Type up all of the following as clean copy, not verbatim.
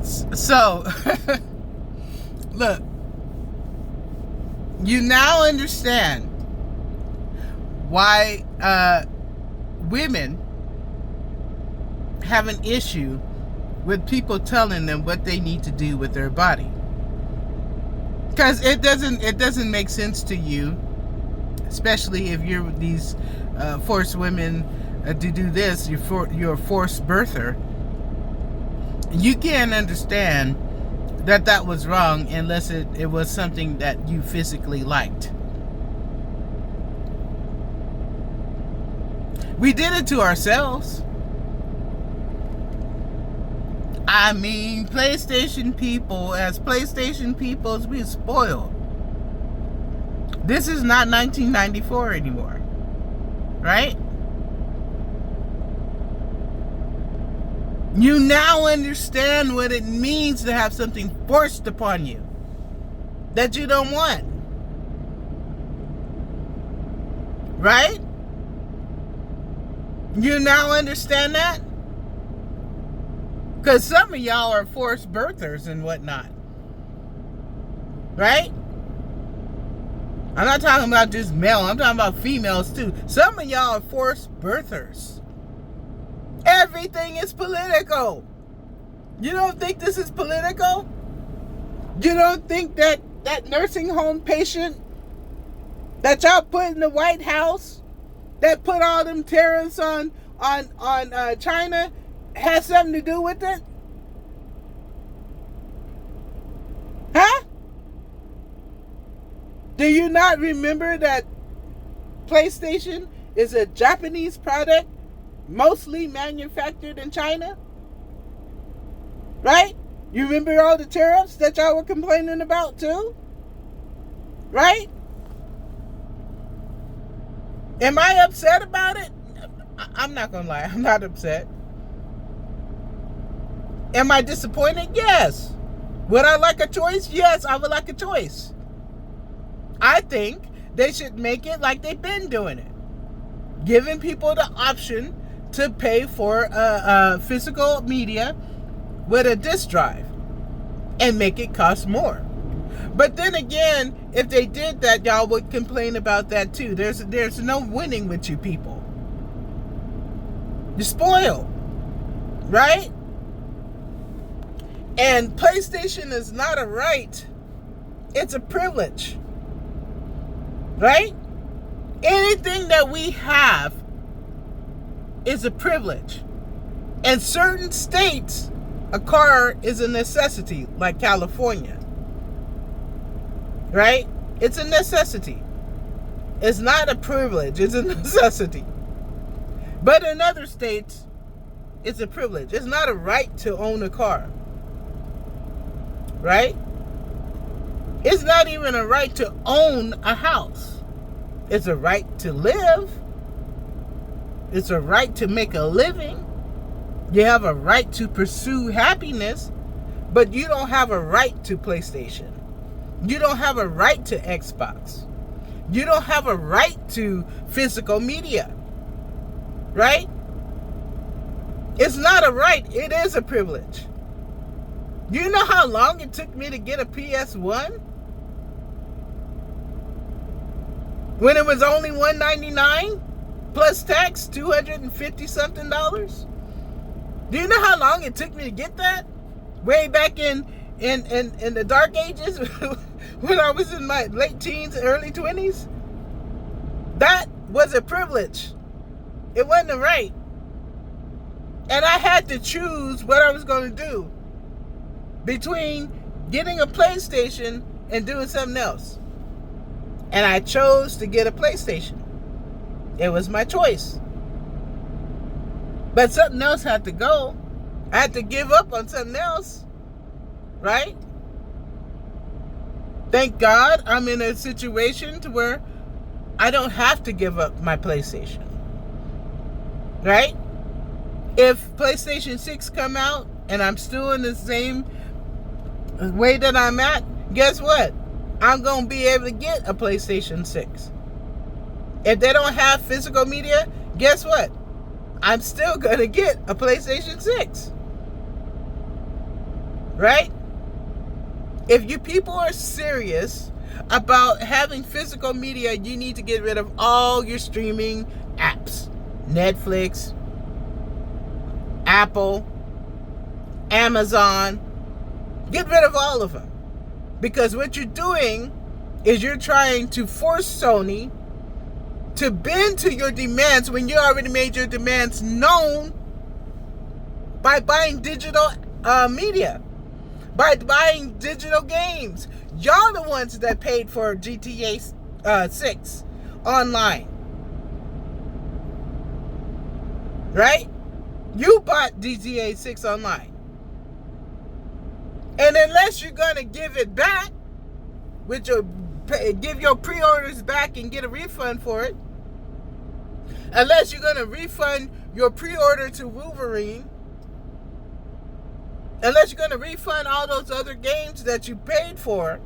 So, look, you now understand why women have an issue with people telling them what they need to do with their body, because it doesn't make sense to you, especially if you're these forced women to do this. You're a forced birther. You can't understand that was wrong unless it was something that you physically liked. We did it to ourselves. I mean, PlayStation people, as PlayStation peoples, we spoiled. This is not 1994 anymore, right? You now understand what it means to have something forced upon you that you don't want. Right? You now understand that? Because some of y'all are forced birthers and whatnot. Right? I'm not talking about just male. I'm talking about females too. Some of y'all are forced birthers. Everything is political. You don't think this is political? You don't think that nursing home patient that y'all put in the White House, that put all them tariffs on China, has something to do with it? Huh? Do you not remember that PlayStation is a Japanese product, mostly manufactured in China? Right? You remember all the tariffs that y'all were complaining about too? Right? Am I upset about it? I'm not gonna lie, I'm not upset. Am I disappointed? Yes. Would I like a choice? Yes, I would like a choice. I think they should make it like they've been doing it, giving people the option to pay for physical media with a disk drive and make it cost more. But then again, if they did that, y'all would complain about that too. There's no winning with you people. You're spoiled, right? And PlayStation is not a right, it's a privilege, right? Anything that we have is a privilege. In certain states, a car is a necessity, like California, right? It's a necessity. It's not a privilege, it's a necessity. But in other states, it's a privilege. It's not a right to own a car, right? It's not even a right to own a house. It's a right to live. It's a right to make a living. You have a right to pursue happiness, but you don't have a right to PlayStation. You don't have a right to Xbox. You don't have a right to physical media, right? It's not a right, it is a privilege. Do you know how long it took me to get a PS1? When it was only $199 plus tax, $250 something. Do you know how long it took me to get that? Way back in the dark ages when I was in my late teens, early 20s? That was a privilege. It wasn't a right. And I had to choose what I was going to do between getting a PlayStation and doing something else. And I chose to get a PlayStation. It was my choice. But something else had to go. I had to give up on something else. Right? Thank God I'm in a situation to where I don't have to give up my PlayStation. Right? If PlayStation 6 come out and I'm still in the same way that I'm at, guess what? I'm going to be able to get a PlayStation 6. If they don't have physical media, guess what? I'm still going to get a PlayStation 6. right? If you people are serious about having physical media, you need to get rid of all your streaming apps. Netflix, Apple, Amazon. Get rid of all of them. Because what you're doing is you're trying to force Sony to bend to your demands when you already made your demands known by buying digital media, by buying digital games. Y'all the ones that paid for GTA 6 online. Right? You bought GTA 6 online. And unless you're going to give it back, give your pre-orders back and get a refund for it, unless you're going to refund your pre-order to Wolverine, unless you're going to refund all those other games that you paid for,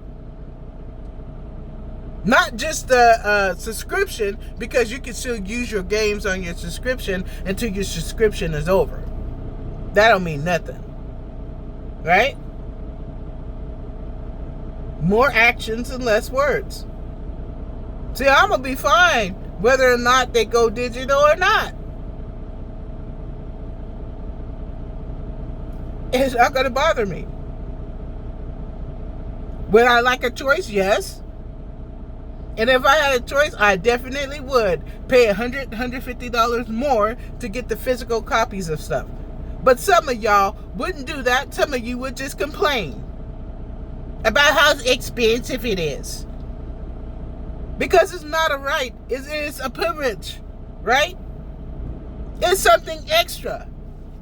not just the subscription, because you can still use your games on your subscription until your subscription is over. That don't mean nothing. Right? More actions and less words. See, I'm going to be fine whether or not they go digital or not. It's not going to bother me. Would I like a choice? Yes. And if I had a choice, I definitely would pay $100, $150 more to get the physical copies of stuff. But some of y'all wouldn't do that. Some of you would just complain about how expensive it is. Because it's not a right. It's a privilege, right? It's something extra.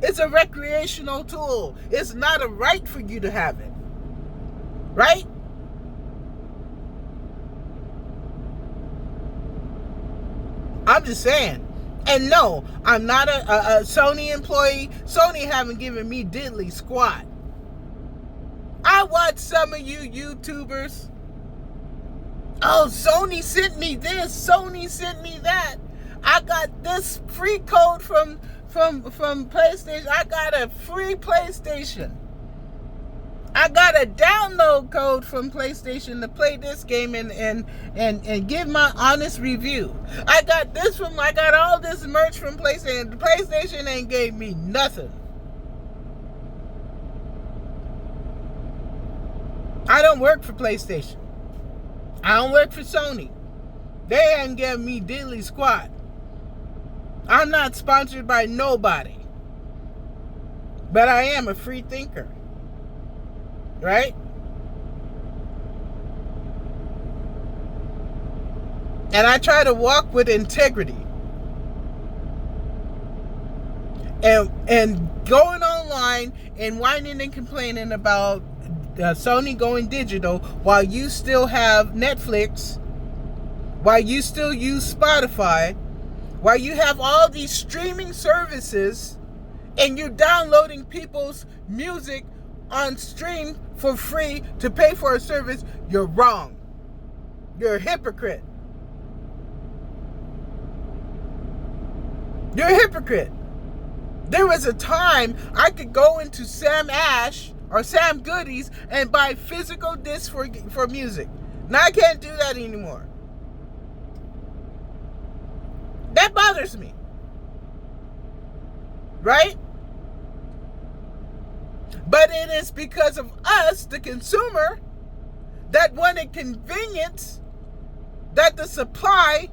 It's a recreational tool. It's not a right for you to have it. Right? I'm just saying. And no, I'm not a Sony employee. Sony haven't given me diddly squat. I watch some of you YouTubers. Oh, Sony sent me this. Sony sent me that. I got this free code from PlayStation. I got a free PlayStation. I got a download code from PlayStation to play this game and give my honest review. I got all this merch from PlayStation. The PlayStation ain't gave me nothing. I don't work for PlayStation. I don't work for Sony. They ain't giving me diddly squat. I'm not sponsored by nobody. But I am a free thinker. Right? And I try to walk with integrity. And going online and whining and complaining about Sony going digital while you still have Netflix, while you still use Spotify, while you have all these streaming services and you're downloading people's music on stream for free to pay for a service, you're wrong. You're a hypocrite. You're a hypocrite. There was a time I could go into Sam Ash or Sam Goodies and buy physical discs for music. Now I can't do that anymore. That bothers me. Right? But it is because of us, the consumer, that wanted convenience, that the supply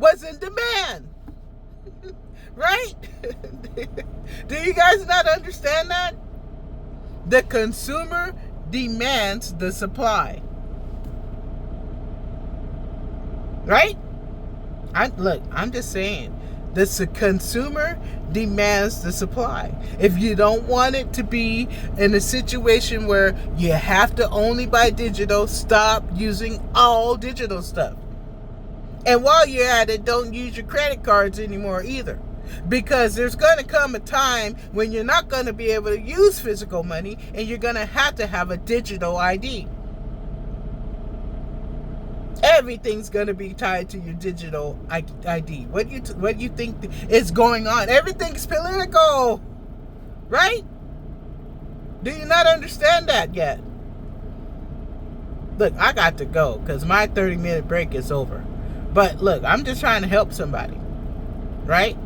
was in demand. Right? Do you guys not understand that? The consumer demands the supply. Right? I'm just saying. The consumer demands the supply. If you don't want it to be in a situation where you have to only buy digital, stop using all digital stuff. And while you're at it, don't use your credit cards anymore either. Because there's going to come a time when you're not going to be able to use physical money and you're going to have a digital ID. Everything's going to be tied to your digital ID. What do you think is going on? Everything's political. Right? Do you not understand that yet? Look, I got to go because my 30-minute break is over. But look, I'm just trying to help somebody, right?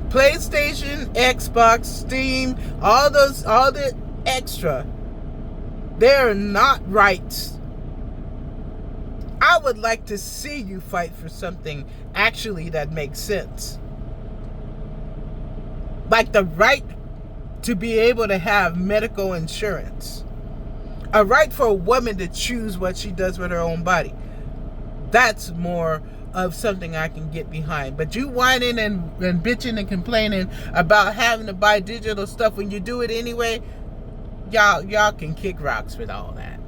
PlayStation, Xbox, Steam, all the extra, they're not rights. I would like to see you fight for something actually that makes sense. Like the right to be able to have medical insurance. A right for a woman to choose what she does with her own body. That's more of something I can get behind. But you whining and bitching and complaining about having to buy digital stuff when you do it anyway, y'all can kick rocks with all that.